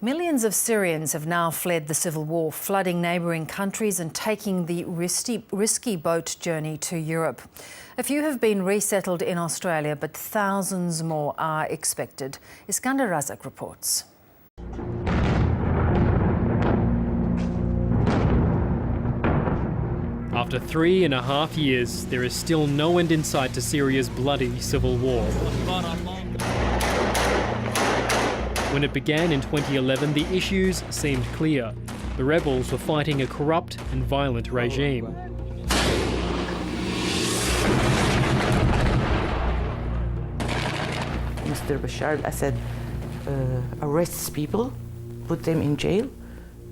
Millions of Syrians have now fled the civil war, flooding neighbouring countries and taking the risky boat journey to Europe. A few have been resettled in Australia, but thousands more are expected. Iskander Razak reports. After 3.5 years, there is still no end in sight to Syria's bloody civil war. When it began in 2011, the issues seemed clear. The rebels were fighting a corrupt and violent regime. Mr. Bashar al-Assad arrests people, put them in jail,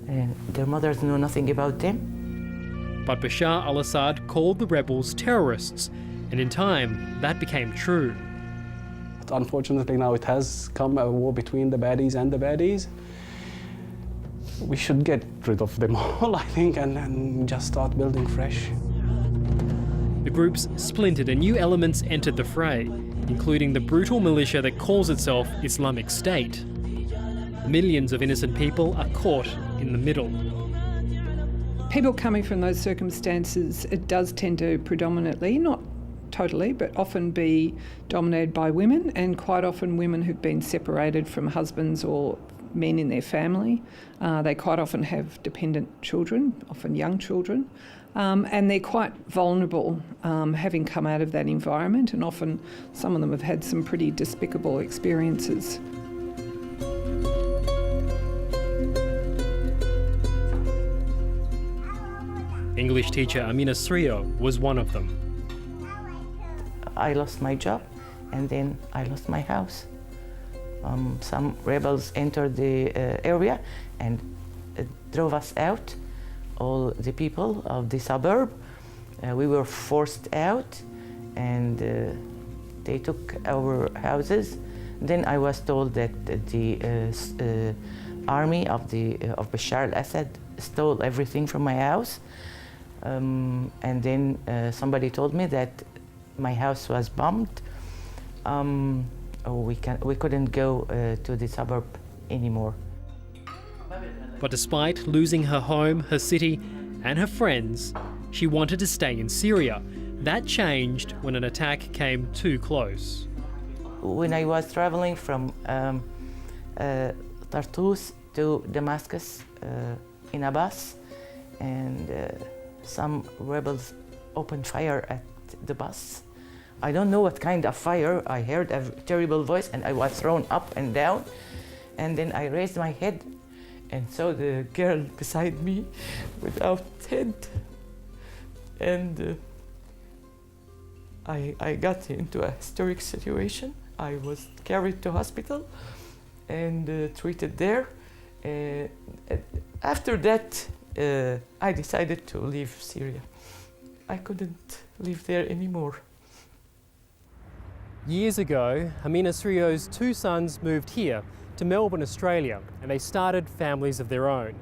and their mothers know nothing about them. But Bashar al-Assad called the rebels terrorists, and in time, that became true. Unfortunately, now it has come a war between the baddies and the baddies. We should get rid of them all, I think, and just start building fresh. The groups splintered and new elements entered the fray, including the brutal militia that calls itself Islamic State. Millions of innocent people are caught in the middle. People coming from those circumstances, it does tend to predominantly, not totally, but often be dominated by women, and quite often women who've been separated from husbands or men in their family. They quite often have dependent children, often young children, and they're quite vulnerable having come out of that environment, and often some of them have had some pretty despicable experiences. English teacher Amina Srio was one of them. I lost my job, and then I lost my house. Some rebels entered the area and drove us out, all the people of the suburb. We were forced out, and they took our houses. Then I was told that the army of Bashar al-Assad stole everything from my house. And then somebody told me that my house was bombed. We couldn't go to the suburb anymore. But despite losing her home, her city, and her friends, she wanted to stay in Syria. That changed when an attack came too close. When I was traveling from Tartus to Damascus in a bus, and some rebels opened fire at the bus. I don't know what kind of fire. I heard a terrible voice and I was thrown up and down. And then I raised my head and saw the girl beside me without head. And I got into a hysteric situation. I was carried to hospital and treated there. After that, I decided to leave Syria. I couldn't live there anymore. Years ago, Amina Srio's two sons moved here to Melbourne, Australia, and they started families of their own.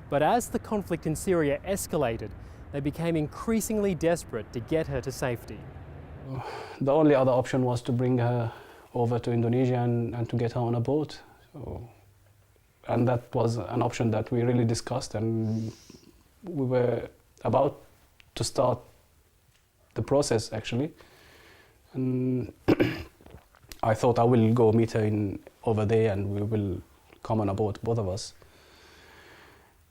But as the conflict in Syria escalated, they became increasingly desperate to get her to safety. The only other option was to bring her over to Indonesia and to get her on a boat. And that was an option that we really discussed, and we were about to start the process, actually. And I thought I will go meet her over there and we will come on a boat, both of us.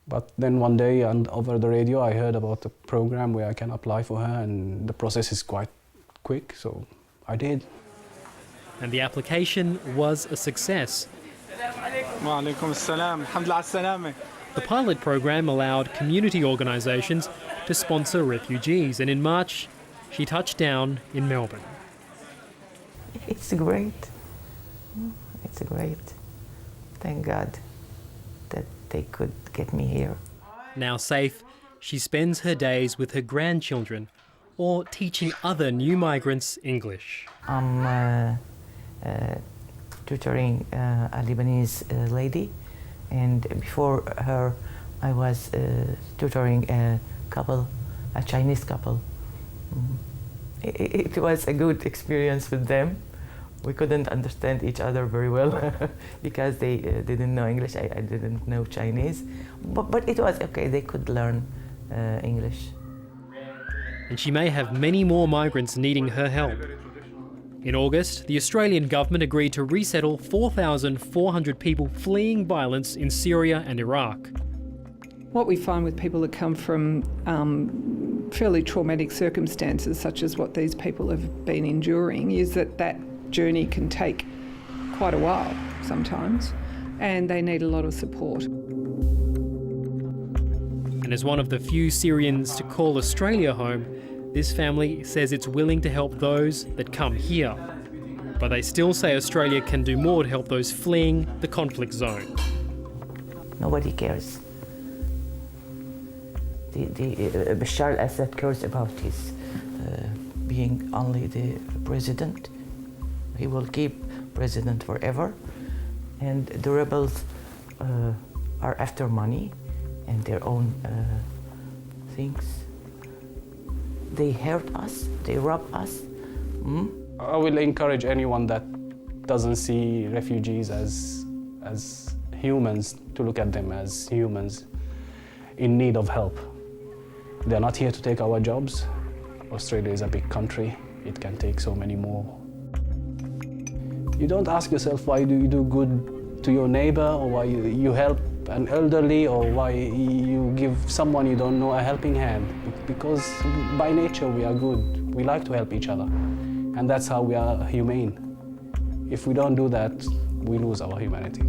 But then one day, and over the radio, I heard about a program where I can apply for her, and the process is quite quick, so I did. And the application was a success. The pilot program allowed community organisations to sponsor refugees, and in March, she touched down in Melbourne. It's great. It's great. Thank God that they could get me here. Now safe, she spends her days with her grandchildren or teaching other new migrants English. I'm tutoring a Lebanese lady, and before her I was tutoring a Chinese couple. It was a good experience with them. We couldn't understand each other very well because they didn't know English. I didn't know Chinese, but it was okay. They could learn English. And she may have many more migrants needing her help. In August, the Australian government agreed to resettle 4,400 people fleeing violence in Syria and Iraq. What we find with people that come from fairly traumatic circumstances, such as what these people have been enduring, is that that journey can take quite a while sometimes, and they need a lot of support. And as one of the few Syrians to call Australia home, this family says it's willing to help those that come here. But they still say Australia can do more to help those fleeing the conflict zone. Nobody cares. Bashar al-Assad cares about his being only the president. He will keep president forever. And the rebels are after money and their own things. They hurt us, they rob us. I will encourage anyone that doesn't see refugees as humans to look at them as humans in need of help. They're not here to take our jobs. Australia is a big country. It can take so many more. You don't ask yourself why do you do good to your neighbor, or why you help an elderly, or why you give someone you don't know a helping hand. Because by nature we are good. We like to help each other. And that's how we are humane. If we don't do that, we lose our humanity.